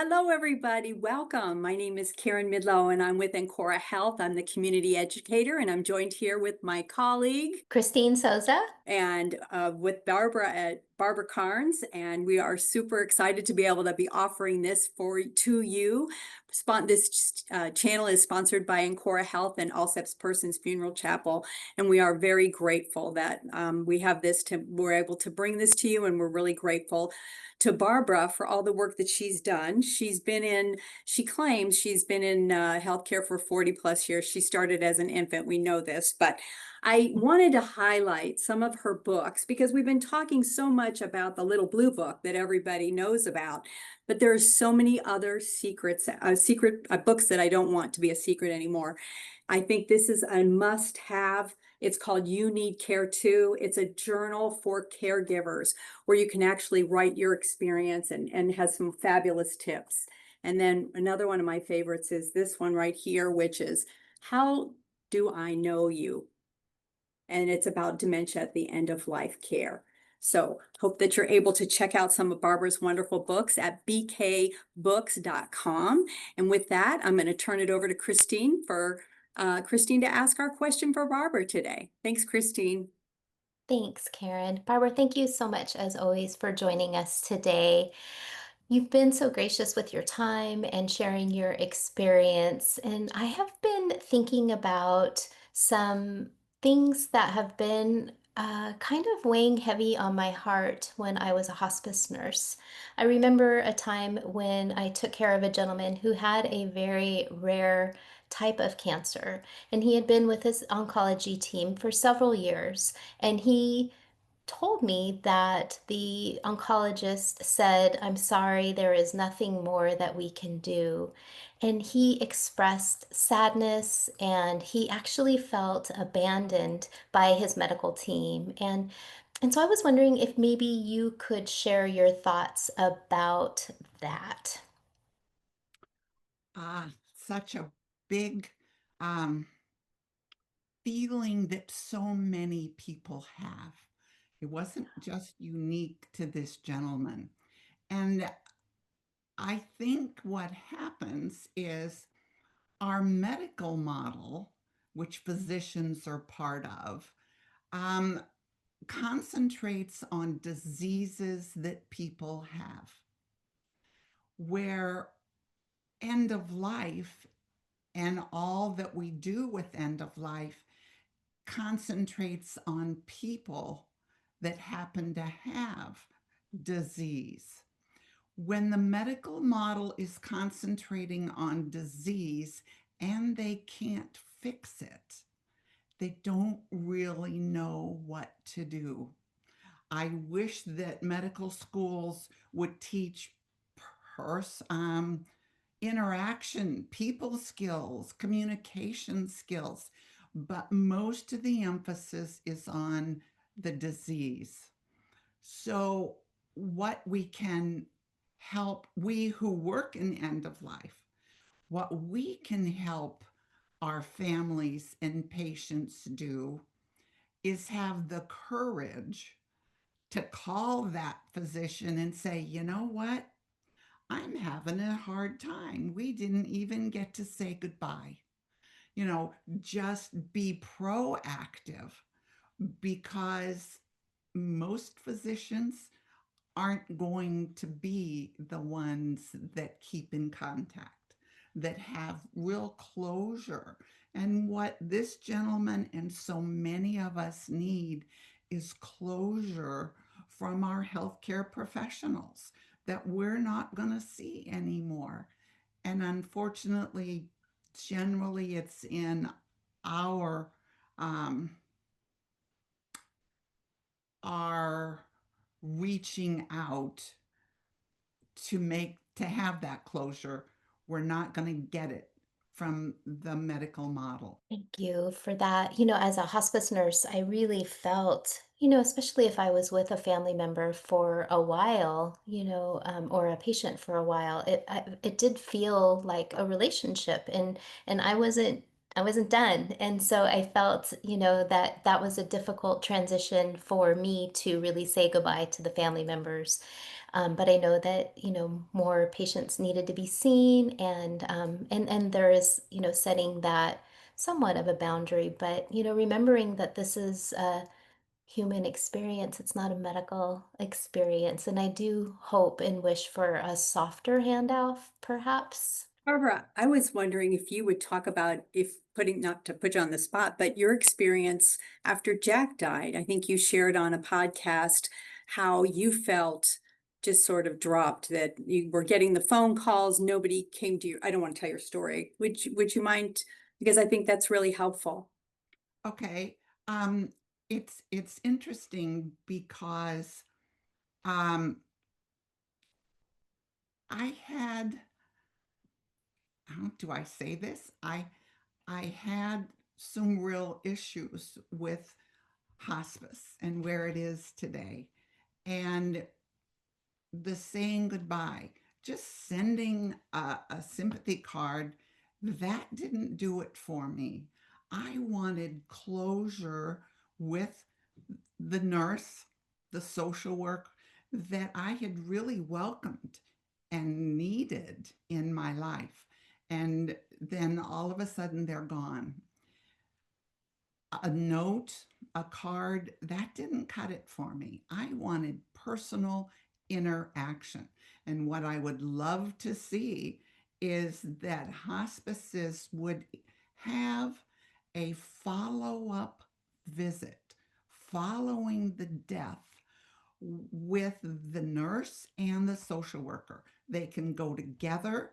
Hello, everybody. Welcome. My name is Karen Midlow, and I'm with Ancora Health. I'm the community educator, and I'm joined here with my colleague Christine Souza. and with Barbara at Barbara Karnes, and we are super excited to be able to be offering this to you. This channel is sponsored by Ancora Health and Allsep's Persons Funeral Chapel, and we are very grateful that we're able to bring this to you, and we're really grateful to Barbara for all the work that she's done. She claims she's been in healthcare for 40 plus years. She started as an infant, we know this, but I wanted to highlight some of her books because we've been talking so much about the little blue book that everybody knows about, but there are so many other secret books that I don't want to be a secret anymore. I think this is a must-have. It's called You Need Care Too. It's a journal for caregivers where you can actually write your experience and has some fabulous tips. And then another one of my favorites is this one right here, which is How Do I Know You? And it's about dementia at the end of life care. So hope that you're able to check out some of Barbara's wonderful books at bkbooks.com. And with that, I'm going to turn it over to Christine for Christine to ask our question for Barbara today. Thanks, Christine. Thanks, Karen. Barbara, thank you so much, as always, for joining us today. You've been so gracious with your time and sharing your experience. And I have been thinking about some things that have been kind of weighing heavy on my heart when I was a hospice nurse. I remember a time when I took care of a gentleman who had a very rare type of cancer, and he had been with his oncology team for several years, and he told me that the oncologist said, "I'm sorry, there is nothing more that we can do." And he expressed sadness and he actually felt abandoned by his medical team. And so I was wondering if maybe you could share your thoughts about that. Such a big um, feeling that so many people have. It wasn't just unique to this gentleman. And I think what happens is our medical model, which physicians are part of, um, concentrates on diseases that people have, where end of life and all that we do with end of life concentrates on people that happen to have disease. When the medical model is concentrating on disease and they can't fix it, they don't really know what to do. I wish that medical schools would teach interaction, people skills, communication skills, but most of the emphasis is on the disease. So, what we can help, we who work in end of life, what we can help our families and patients do is have the courage to call that physician and say, you know what? I'm having a hard time. We didn't even get to say goodbye. Just be proactive because most physicians aren't going to be the ones that keep in contact, that have real closure. And what this gentleman and so many of us need is closure from our healthcare professionals that we're not going to see anymore. And unfortunately, generally, it's in our um, our reaching out to have that closure. We're not going to get it from the medical model. Thank you for that. As a hospice nurse, I really felt, especially if I was with a family member for a while, or a patient for a while, it did feel like a relationship, and I wasn't done. And so I felt, that that was a difficult transition for me to really say goodbye to the family members. But I know that, more patients needed to be seen, and there is, setting that somewhat of a boundary, but, remembering that this is a human experience, it's not a medical experience. And I do hope and wish for a softer handoff, perhaps. Barbara, I was wondering if you would talk about, if putting, not to put you on the spot, but your experience after Jack died. I think you shared on a podcast how you felt just sort of dropped, that you were getting the phone calls, nobody came to you. I don't want to tell your story. Would you mind? Because I think that's really helpful. Okay. Um, it's interesting because um, I had, how do I say this? I had some real issues with hospice and where it is today. And the saying goodbye, just sending a sympathy card, that didn't do it for me. I wanted closure with the nurse, the social work that I had really welcomed and needed in my life. And then all of a sudden they're gone. A note, a card, that didn't cut it for me. I wanted personal interaction. And what I would love to see is that hospices would have a follow up visit following the death with the nurse and the social worker. They can go together,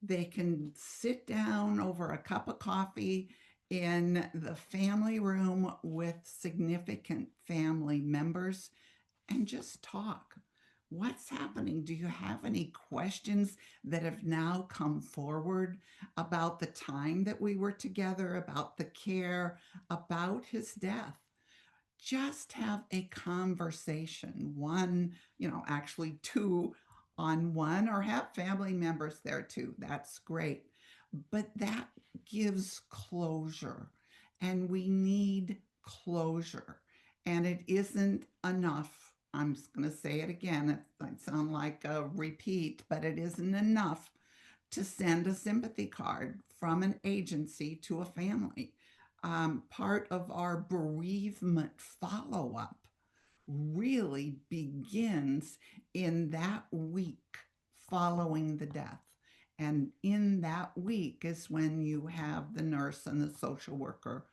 they can sit down over a cup of coffee in the family room with significant family members and just talk. What's happening? Do you have any questions that have now come forward about the time that we were together, about the care, about his death? Just have a conversation, one, actually two on one, or have family members there too. That's great. But that gives closure, and we need closure. And it isn't enough. I'm just going to say it again. It might sound like a repeat, but it isn't enough to send a sympathy card from an agency to a family. Part of our bereavement follow up really begins in that week following the death. And in that week is when you have the nurse and the social worker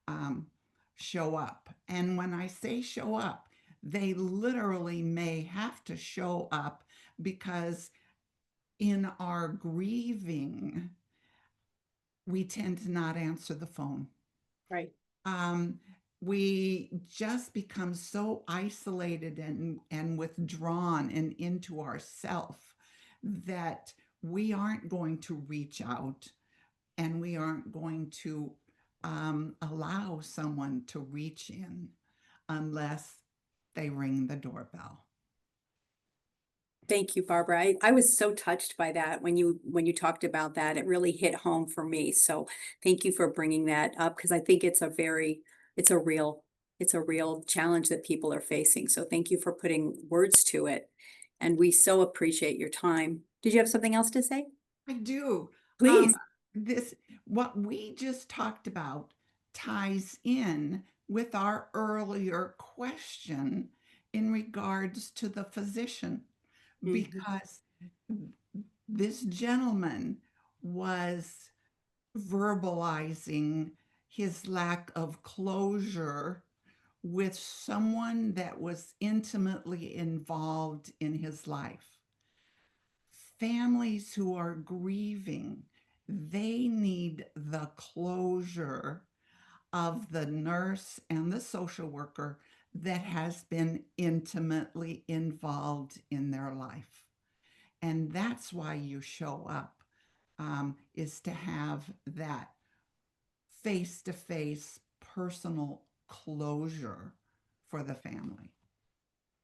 um, show up. And when I say show up, they literally may have to show up because in our grieving, we tend to not answer the phone. Right. Um, we just become so isolated and withdrawn and into ourself that we aren't going to reach out, and we aren't going to allow someone to reach in unless they ring the doorbell. Thank you, Barbara. I was so touched by that when you talked about that. It really hit home for me. So thank you for bringing that up, because I think it's a real challenge that people are facing. So thank you for putting words to it. And we so appreciate your time. Did you have something else to say? I do. Please. This, what we just talked about, ties in with our earlier question in regards to the physician, Mhm. because this gentleman was verbalizing his lack of closure with someone that was intimately involved in his life. Families who are grieving, they need the closure of the nurse and the social worker that has been intimately involved in their life. And that's why you show up, is to have that face to face personal closure for the family.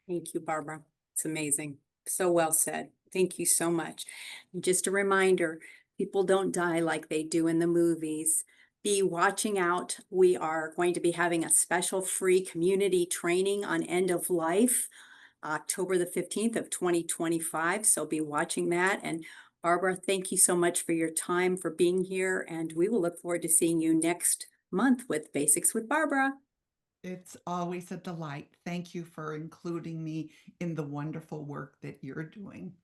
Thank you, Barbara. It's amazing. So well said. Thank you so much. And just a reminder, people don't die like they do in the movies. Be watching out. We are going to be having a special free community training on end of life October the 15th of 2025. So be watching that. And Barbara, thank you so much for your time, for being here. And we will look forward to seeing you next month with Basics with Barbara. It's always a delight. Thank you for including me in the wonderful work that you're doing.